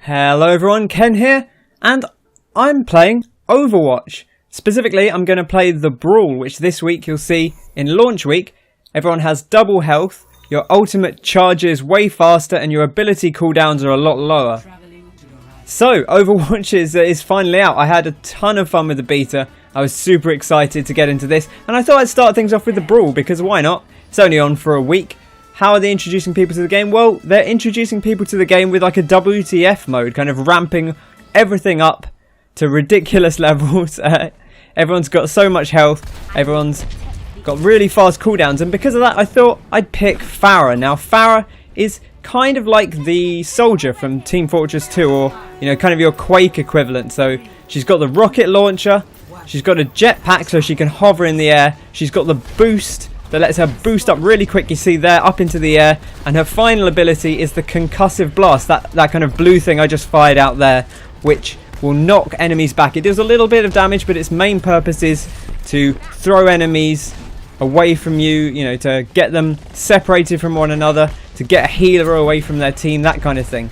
Hello everyone, Ken here, and I'm playing Overwatch. Specifically, I'm going to play the Brawl, which this week you'll see in launch week, everyone has double health, your ultimate charges way faster, and your ability cooldowns are a lot lower. So, Overwatch is finally out. I had a ton of fun with the beta. I was super excited to get into this, and I thought I'd start things off with the Brawl, because why not? It's only on for a week. How are they introducing people to the game? Well, they're introducing people to the game with like a WTF mode, kind of ramping everything up to ridiculous levels. Everyone's got so much health, everyone's got really fast cooldowns, and because of that I thought I'd pick Pharah. Now Pharah is kind of like the soldier from Team Fortress 2, or you know, kind of your Quake equivalent. So she's got the rocket launcher, she's got a jetpack so she can hover in the air, she's got the boost that lets her boost up really quick, you see there, up into the air, and her final ability is the concussive blast, that kind of blue thing I just fired out there, which will knock enemies back. It does a little bit of damage, but its main purpose is to throw enemies away from you, you know, to get them separated from one another, to get a healer away from their team, that kind of thing.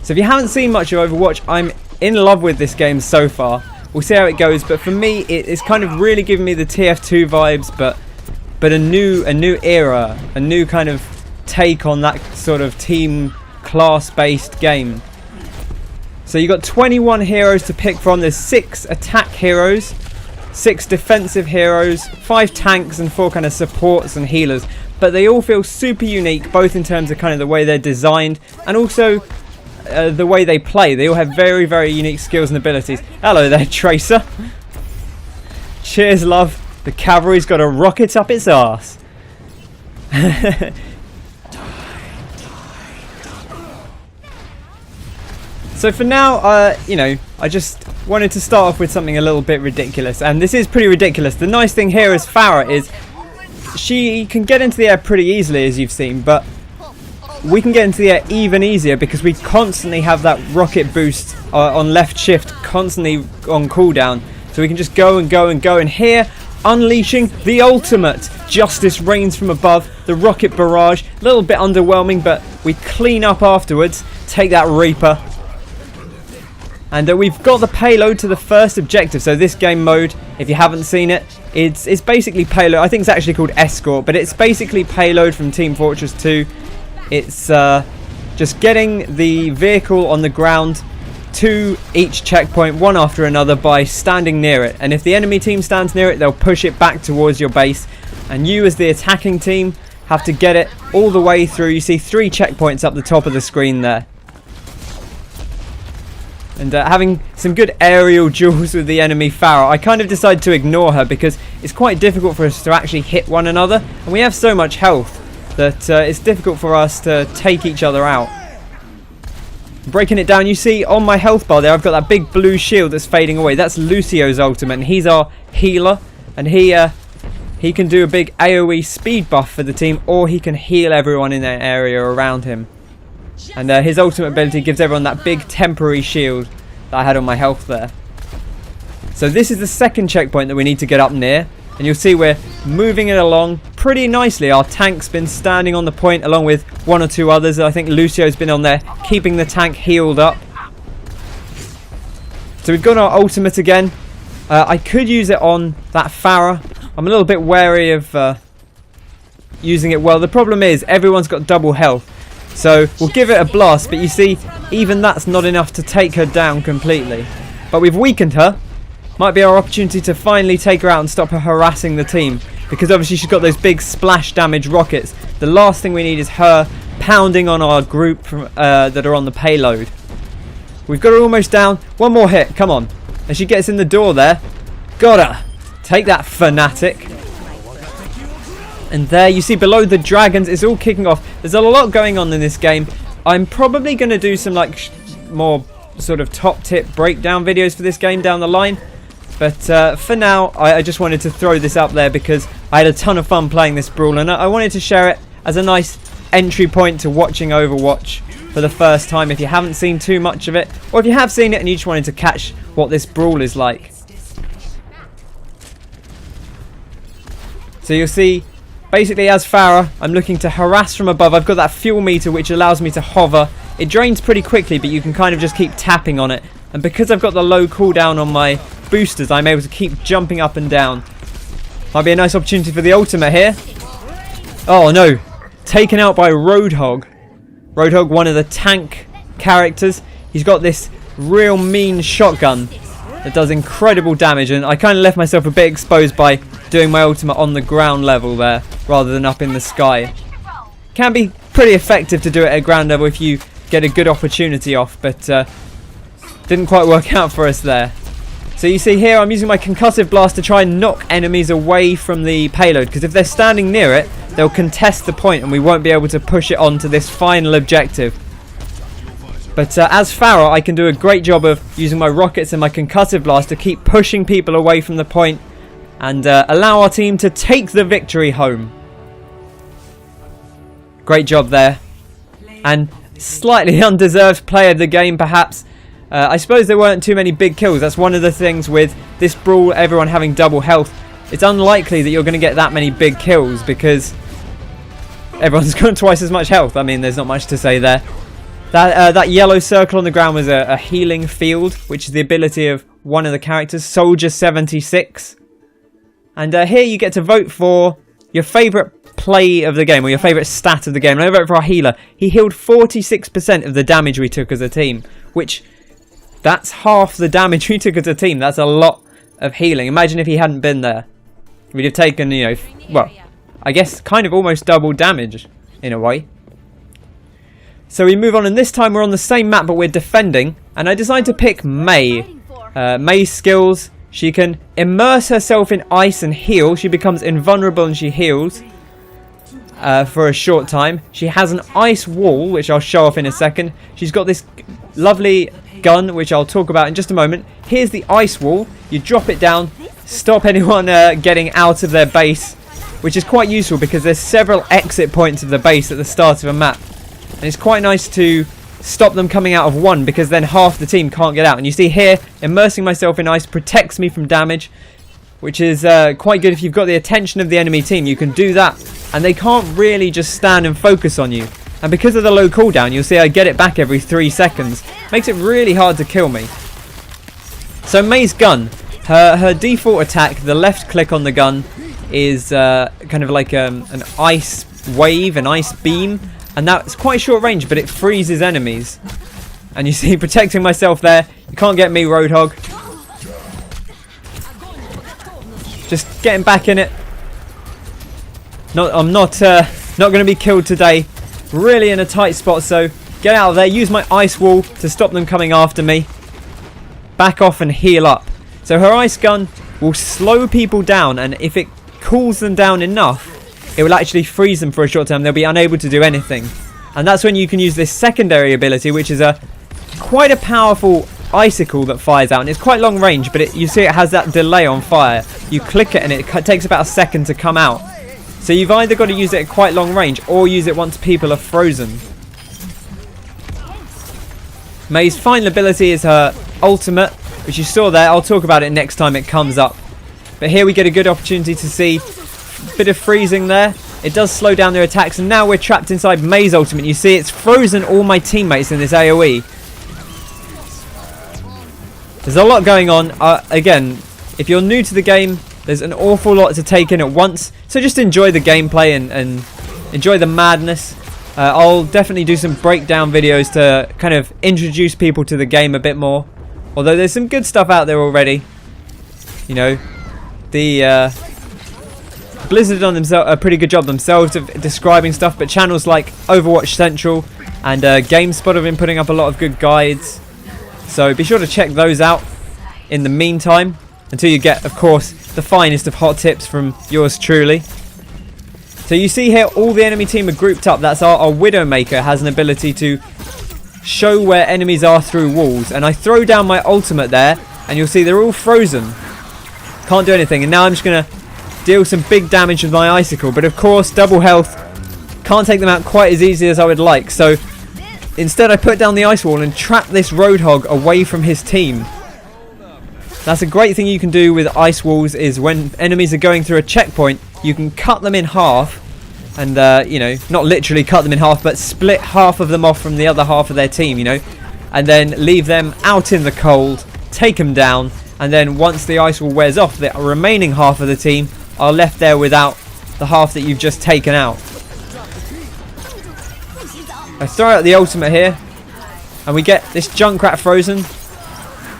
So if you haven't seen much of Overwatch, I'm in love with this game so far. We'll see how it goes, but for me it's kind of really giving me the TF2 vibes, but a new era, a new kind of take on that sort of team class-based game. So you've got 21 heroes to pick from. There's 6 attack heroes, 6 defensive heroes, 5 tanks, and 4 kind of supports and healers. But they all feel super unique, both in terms of kind of the way they're designed and also the way they play. They all have very, very unique skills and abilities. Hello there, Tracer. Cheers, love. The cavalry's got a rocket up its arse. So for now, you know, I just wanted to start off with something a little bit ridiculous. And this is pretty ridiculous. The nice thing here is Pharah is she can get into the air pretty easily, as you've seen. But we can get into the air even easier because we constantly have that rocket boost on left shift, constantly on cooldown. So we can just go and go and go. And here, unleashing the ultimate. Justice reigns from above. The rocket barrage. A little bit underwhelming, but we clean up afterwards. Take that Reaper. And we've got the payload to the first objective. So this game mode, if you haven't seen it, it's basically payload. I think it's actually called Escort, but it's basically payload from Team Fortress 2. It's just getting the vehicle on the ground to each checkpoint one after another by standing near it, and if the enemy team stands near it, they'll push it back towards your base, and you as the attacking team have to get it all the way through. You see 3 checkpoints up the top of the screen there, and having some good aerial duels with the enemy Pharah. I kind of decided to ignore her because it's quite difficult for us to actually hit one another, and we have so much health that it's difficult for us to take each other out. Breaking it down, you see on my health bar there, I've got that big blue shield that's fading away. That's Lucio's ultimate, and he's our healer, and he can do a big AoE speed buff for the team, or he can heal everyone in their area around him. And his ultimate ability gives everyone that big temporary shield that I had on my health there. So this is the second checkpoint that we need to get up near, and you'll see we're moving it along pretty nicely. Our tank's been standing on the point along with 1 or 2 others. I think Lucio's been on there keeping the tank healed up. So we've got our ultimate again. I could use it on that Pharah. I'm a little bit wary of using it well. The problem is everyone's got double health. So we'll give it a blast, but you see even that's not enough to take her down completely. But we've weakened her. Might be our opportunity to finally take her out and stop her harassing the team, because obviously she's got those big splash damage rockets. The last thing we need is her pounding on our group from, that are on the payload. We've got her almost down. One more hit, come on. As she gets in the door there. Got her. Take that, fanatic. And there you see below the dragons, it's all kicking off. There's a lot going on in this game. I'm probably going to do some like more sort of top tip breakdown videos for this game down the line. But for now, I just wanted to throw this up there because I had a ton of fun playing this Brawl, and I wanted to share it as a nice entry point to watching Overwatch for the first time if you haven't seen too much of it, or if you have seen it and you just wanted to catch what this Brawl is like. So you'll see, basically as Pharah, I'm looking to harass from above. I've got that fuel meter which allows me to hover It drains pretty quickly, but you can kind of just keep tapping on it. And because I've got the low cooldown on my boosters, I'm able to keep jumping up and down. Might be a nice opportunity for the ultimate here. Oh no, taken out by Roadhog. Roadhog, one of the tank characters. He's got this real mean shotgun that does incredible damage, and I kind of left myself a bit exposed by doing my ultimate on the ground level there rather than up in the sky. Can be pretty effective to do it at ground level if you get a good opportunity off, but didn't quite work out for us there. So you see here I'm using my concussive blast to try and knock enemies away from the payload, because if they're standing near it they'll contest the point and we won't be able to push it on to this final objective. But as Pharah, I can do a great job of using my rockets and my concussive blast to keep pushing people away from the point and allow our team to take the victory home. Great job there. And slightly undeserved play of the game perhaps. I suppose there weren't too many big kills. That's one of the things with this Brawl, everyone having double health. It's unlikely that you're going to get that many big kills because everyone's got twice as much health. I mean, there's not much to say there. That yellow circle on the ground was a healing field, which is the ability of one of the characters, Soldier 76. And here you get to vote for your favourite play of the game, or your favourite stat of the game. And I vote for our healer. He healed 46% of the damage we took as a team, which, that's half the damage we took as a team. That's a lot of healing. Imagine if he hadn't been there. We'd have taken, you know, well, I guess kind of almost double damage, in a way. So we move on, and this time we're on the same map, but we're defending. And I decided to pick Mei. Mei's skills, she can immerse herself in ice and heal. She becomes invulnerable and she heals for a short time. She has an ice wall, which I'll show off in a second. She's got this lovely gun, which I'll talk about in just a moment. Here's the ice wall. You drop it down, stop anyone getting out of their base, which is quite useful because there's several exit points of the base at the start of a map. And it's quite nice to stop them coming out of one, because then half the team can't get out. And you see here, immersing myself in ice protects me from damage, which is quite good if you've got the attention of the enemy team. You can do that, and they can't really just stand and focus on you. And because of the low cooldown, you'll see I get it back every 3 seconds. Makes it really hard to kill me. So Mei's gun, her default attack, the left click on the gun, is kind of like an ice wave, an ice beam. And that's quite short range, but it freezes enemies. And you see, protecting myself there. You can't get me, Roadhog. Just getting back in it. I'm not going to be killed today. Really in a tight spot, so get out of there. Use my ice wall to stop them coming after me. Back off and heal up. So her ice gun will slow people down, and if it cools them down enough, it will actually freeze them for a short time. They'll be unable to do anything. And that's when you can use this secondary ability, which is quite a powerful icicle that fires out. And it's quite long range, but you see it has that delay on fire. You click it and it takes about a second to come out. So you've either got to use it at quite long range or use it once people are frozen. Mei's final ability is her ultimate, which you saw there. I'll talk about it next time it comes up. But here we get a good opportunity to see bit of freezing there. It does slow down their attacks, and now we're trapped inside Mei's ultimate. You see it's frozen all my teammates in this AoE. There's a lot going on. Again, if you're new to the game, there's an awful lot to take in at once, so just enjoy the gameplay and enjoy the madness. I'll definitely do some breakdown videos to kind of introduce people to the game a bit more, although there's some good stuff out there already. You know, the Blizzard done a pretty good job themselves of describing stuff, but channels like Overwatch Central and GameSpot have been putting up a lot of good guides. So be sure to check those out in the meantime, until you get, of course, the finest of hot tips from yours truly. So you see here all the enemy team are grouped up. That's our Widowmaker has an ability to show where enemies are through walls. And I throw down my ultimate there, and you'll see they're all frozen. Can't do anything. And now I'm just going to deal some big damage with my icicle, but of course double health, can't take them out quite as easy as I would like. So instead I put down the ice wall and trap this Roadhog away from his team. That's a great thing you can do with ice walls, is when enemies are going through a checkpoint, you can cut them in half and you know, not literally cut them in half, but split half of them off from the other half of their team, you know, and then leave them out in the cold, take them down, and then once the ice wall wears off, the remaining half of the team are left there without the half that you've just taken out. I throw out the ultimate here, and we get this Junkrat frozen.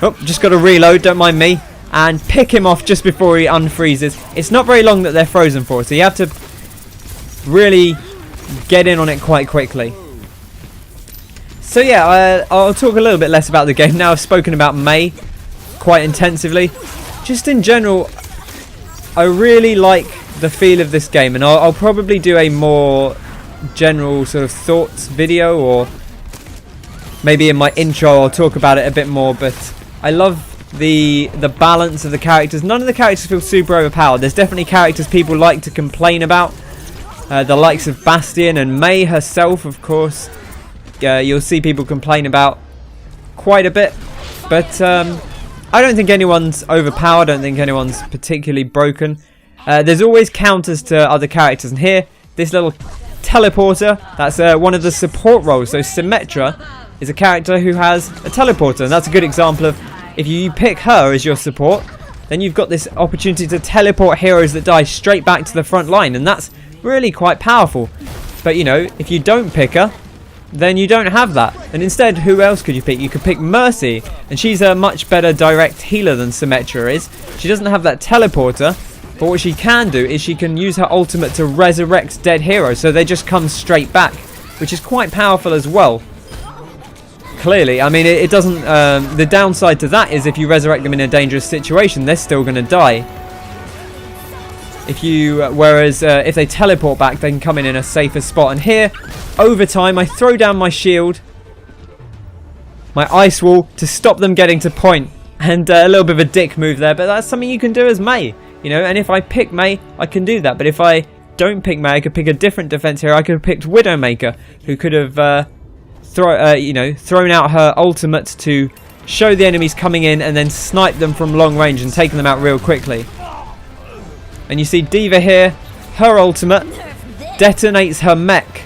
Oh, just got to reload, don't mind me, and pick him off just before he unfreezes. It's not very long that they're frozen for, so you have to really get in on it quite quickly. So yeah, I'll talk a little bit less about the game now. I've spoken about Mei quite intensively. Just in general, I really like the feel of this game, and I'll probably do a more general sort of thoughts video, or maybe in my intro I'll talk about it a bit more, but I love the balance of the characters. None of the characters feel super overpowered. There's definitely characters people like to complain about, the likes of Bastion and Mei herself, of course. You'll see people complain about quite a bit, but I don't think anyone's overpowered. I don't think anyone's particularly broken. There's always counters to other characters, and here, this little teleporter, that's one of the support roles. So Symmetra is a character who has a teleporter, and that's a good example of, if you pick her as your support, then you've got this opportunity to teleport heroes that die straight back to the front line, and that's really quite powerful. But you know, if you don't pick her, then you don't have that. And instead, who else could you pick? You could pick Mercy, and she's a much better direct healer than Symmetra is. She doesn't have that teleporter, but what she can do is she can use her ultimate to resurrect dead heroes, so they just come straight back, which is quite powerful as well. Clearly, I mean, it doesn't. The downside to that is if you resurrect them in a dangerous situation, they're still going to die. Whereas if they teleport back, they can come in a safer spot. And here, over time, I throw down my shield, my ice wall, to stop them getting to point. And a little bit of a dick move there, but that's something you can do as Mei, you know. And if I pick Mei, I can do that. But if I don't pick Mei, I could pick a different defense hero. I could have picked Widowmaker, who could have thrown out her ultimate to show the enemies coming in and then snipe them from long range and taking them out real quickly. And you see D.Va here, her ultimate detonates her mech,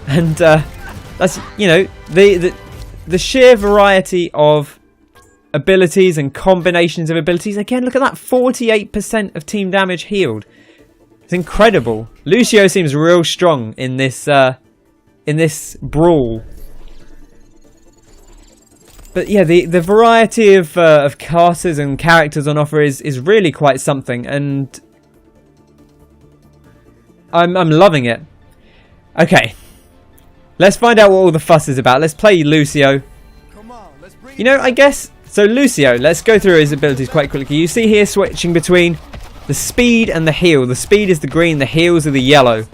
and that's, you know, the sheer variety of abilities and combinations of abilities. Again, look at that, 48% of team damage healed. It's incredible. Lucio seems real strong in this brawl. But yeah, the variety of classes and characters on offer is really quite something, and I'm loving it. Okay, let's find out what all the fuss is about. Let's play Lucio. You know, I guess, so Lucio, let's go through his abilities quite quickly. You see here switching between the speed and the heal. The speed is the green, the heals are the yellow.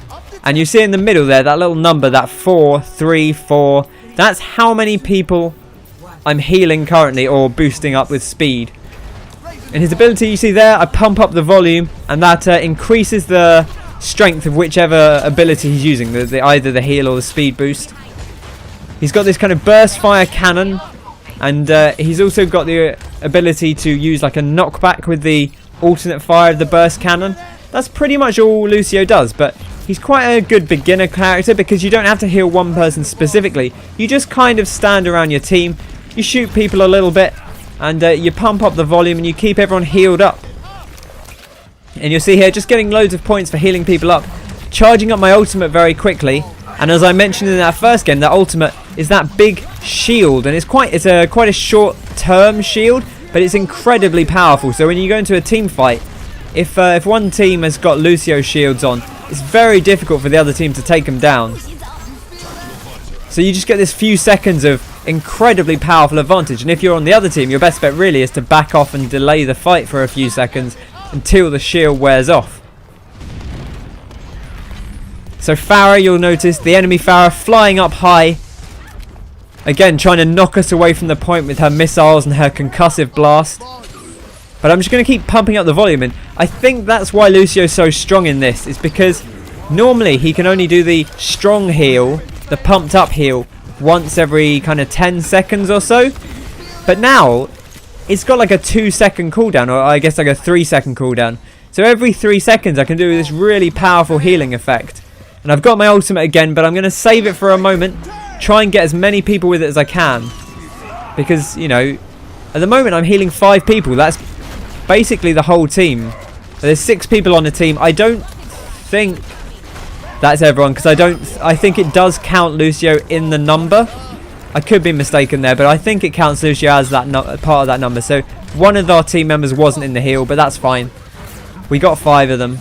And you see in the middle there, that little number, that 4, 3, 4. That's how many people I'm healing currently, or boosting up with speed. In his ability, you see there, I pump up the volume, and that increases the strength of whichever ability he's using, either the heal or the speed boost. He's got this kind of burst fire cannon, and he's also got the ability to use like a knockback with the alternate fire of the burst cannon. That's pretty much all Lucio does, but he's quite a good beginner character because you don't have to heal one person specifically. You just kind of stand around your team, you shoot people a little bit, and you pump up the volume and you keep everyone healed up. And you'll see here, just getting loads of points for healing people up, charging up my ultimate very quickly. And as I mentioned in that first game, that ultimate is that big shield, and it's quite a short-term shield, but it's incredibly powerful. So when you go into a team fight, if one team has got Lucio shields on, it's very difficult for the other team to take them down. So you just get this few seconds of incredibly powerful advantage, and if you're on the other team, your best bet really is to back off and delay the fight for a few seconds until the shield wears off. So Pharah, you'll notice the enemy Pharah flying up high, again trying to knock us away from the point with her missiles and her concussive blast. But I'm just going to keep pumping up the volume, and I think that's why Lucio's so strong in this, is because normally he can only do the strong heal, the pumped up heal, once every kind of 10 seconds or so. But now it's got like a 2-second cooldown, or I guess like a 3-second cooldown. So every 3 seconds I can do this really powerful healing effect. And I've got my ultimate again, but I'm going to save it for a moment. Try and get as many people with it as I can. Because, you know, at the moment I'm healing 5 people. That's basically the whole team. There's 6 people on the team. I don't think that's everyone, because I think it does count Lucio in the number. I could be mistaken there, but I think it counts Lucio as that part of that number. So one of our team members wasn't in the heal, but that's fine. We got 5 of them.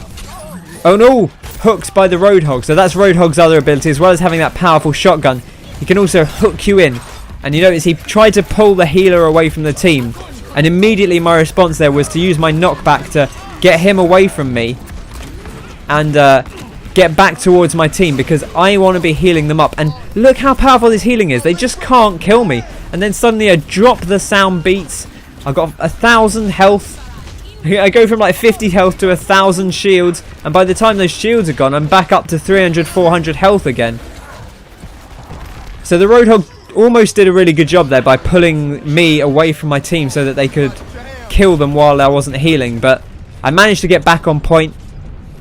Oh no! Hooked by the Roadhog. So that's Roadhog's other ability. As well as having that powerful shotgun, he can also hook you in. And you notice he tried to pull the healer away from the team. And immediately my response there was to use my knockback to get him away from me. And get back towards my team, because I want to be healing them up. And look how powerful this healing is. They just can't kill me. And then suddenly I drop the sound beats. I've got 1,000 health. I go from like 50 health to 1,000 shields. And by the time those shields are gone, I'm back up to 300, 400 health again. So the Roadhog almost did a really good job there by pulling me away from my team so that they could kill them while I wasn't healing. But I managed to get back on point.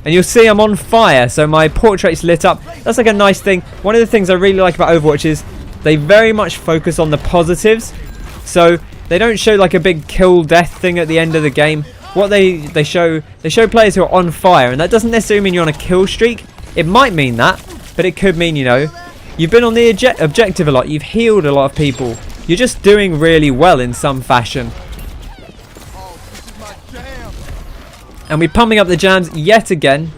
And you'll see I'm on fire, so my portrait's lit up. That's like a nice thing. One of the things I really like about Overwatch is they very much focus on the positives. So they don't show like a big kill death thing at the end of the game. What they show players who are on fire, and that doesn't necessarily mean you're on a kill streak. It might mean that, but it could mean, you know, you've been on the objective a lot, you've healed a lot of people. You're just doing really well in some fashion. And we're pumping up the jams yet again.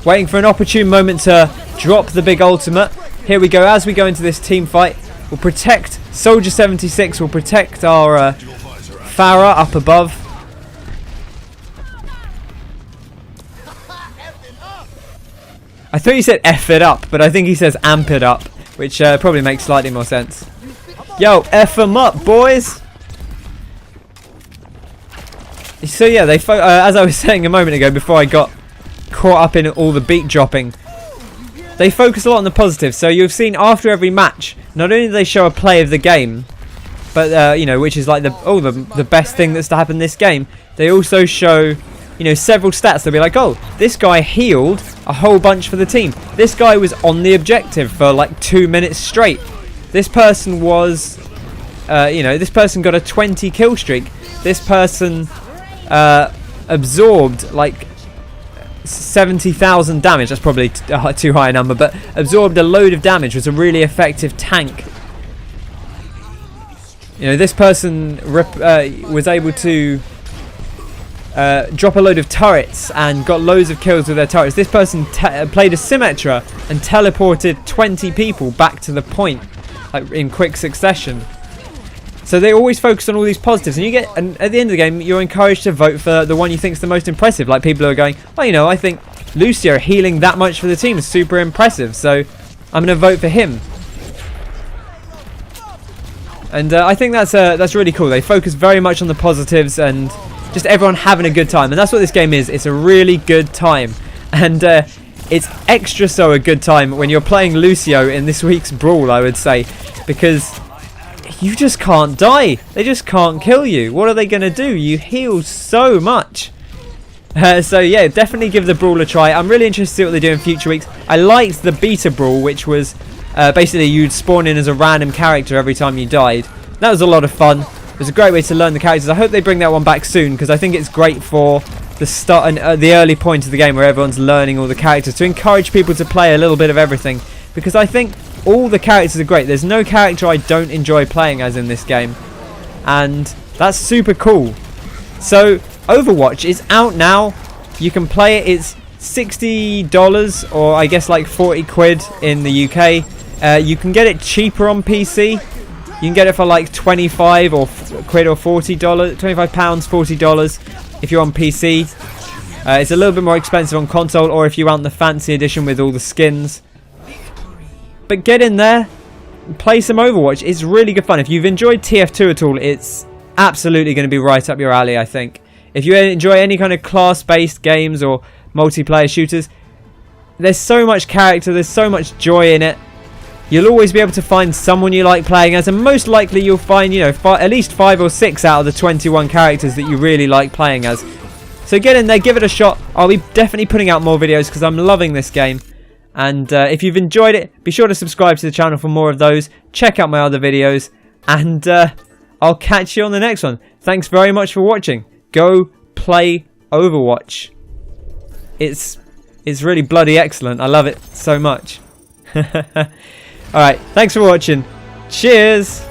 Waiting for an opportune moment to drop the big ultimate. Here we go. As we go into this team fight, we'll protect Soldier 76. We'll protect our Pharah up above. I thought he said F it up, but I think he says amp it up, which probably makes slightly more sense. Yo, F them up, boys! So yeah, as I was saying a moment ago before I got caught up in all the beat dropping, they focus a lot on the positives. So you've seen after every match, not only do they show a play of the game, but you know, which is like the best thing that's to happen this game, they also show, you know, several stats. They'll be like, oh, this guy healed a whole bunch for the team. This guy was on the objective for like 2 minutes straight. This person was, you know, this person got a 20 kill streak. This person absorbed like 70,000 damage. That's probably too high a number, but absorbed a load of damage. Was a really effective tank. You know, this person was able to drop a load of turrets and got loads of kills with their turrets. This person played a Symmetra and teleported 20 people back to the point, like, in quick succession. So they always focus on all these positives, and at the end of the game, you're encouraged to vote for the one you think is the most impressive. Like, people who are going, oh, you know, I think Lucio healing that much for the team is super impressive, so I'm going to vote for him. And I think that's really cool. They focus very much on the positives and just everyone having a good time, and that's what this game is. It's a really good time, and it's extra so a good time when you're playing Lucio in this week's Brawl, I would say, because you just can't die. They just can't kill you. What are they going to do? You heal so much. So yeah, definitely give the Brawl a try. I'm really interested to see what they do in future weeks. I liked the beta Brawl, which was basically you'd spawn in as a random character every time you died. That was a lot of fun. It was a great way to learn the characters. I hope they bring that one back soon, because I think it's great for the start and the early point of the game where everyone's learning all the characters, to encourage people to play a little bit of everything, because I think all the characters are great. There's no character I don't enjoy playing as in this game, and that's super cool. So Overwatch is out now. You can play it. It's $60, or I guess like 40 quid in the UK. You can get it cheaper on PC. You can get it for like 25 or quid or $40, £25, $40 if you're on PC. It's a little bit more expensive on console, or if you want the fancy edition with all the skins. But get in there, play some Overwatch. It's really good fun. If you've enjoyed TF2 at all, it's absolutely going to be right up your alley, I think. If you enjoy any kind of class-based games or multiplayer shooters, there's so much character, there's so much joy in it. You'll always be able to find someone you like playing as, and most likely you'll find, you know, at least 5 or 6 out of the 21 characters that you really like playing as. So get in there, give it a shot. I'll be definitely putting out more videos because I'm loving this game. And if you've enjoyed it, be sure to subscribe to the channel for more of those. Check out my other videos. And I'll catch you on the next one. Thanks very much for watching. Go play Overwatch. It's really bloody excellent. I love it so much. Alright, thanks for watching. Cheers!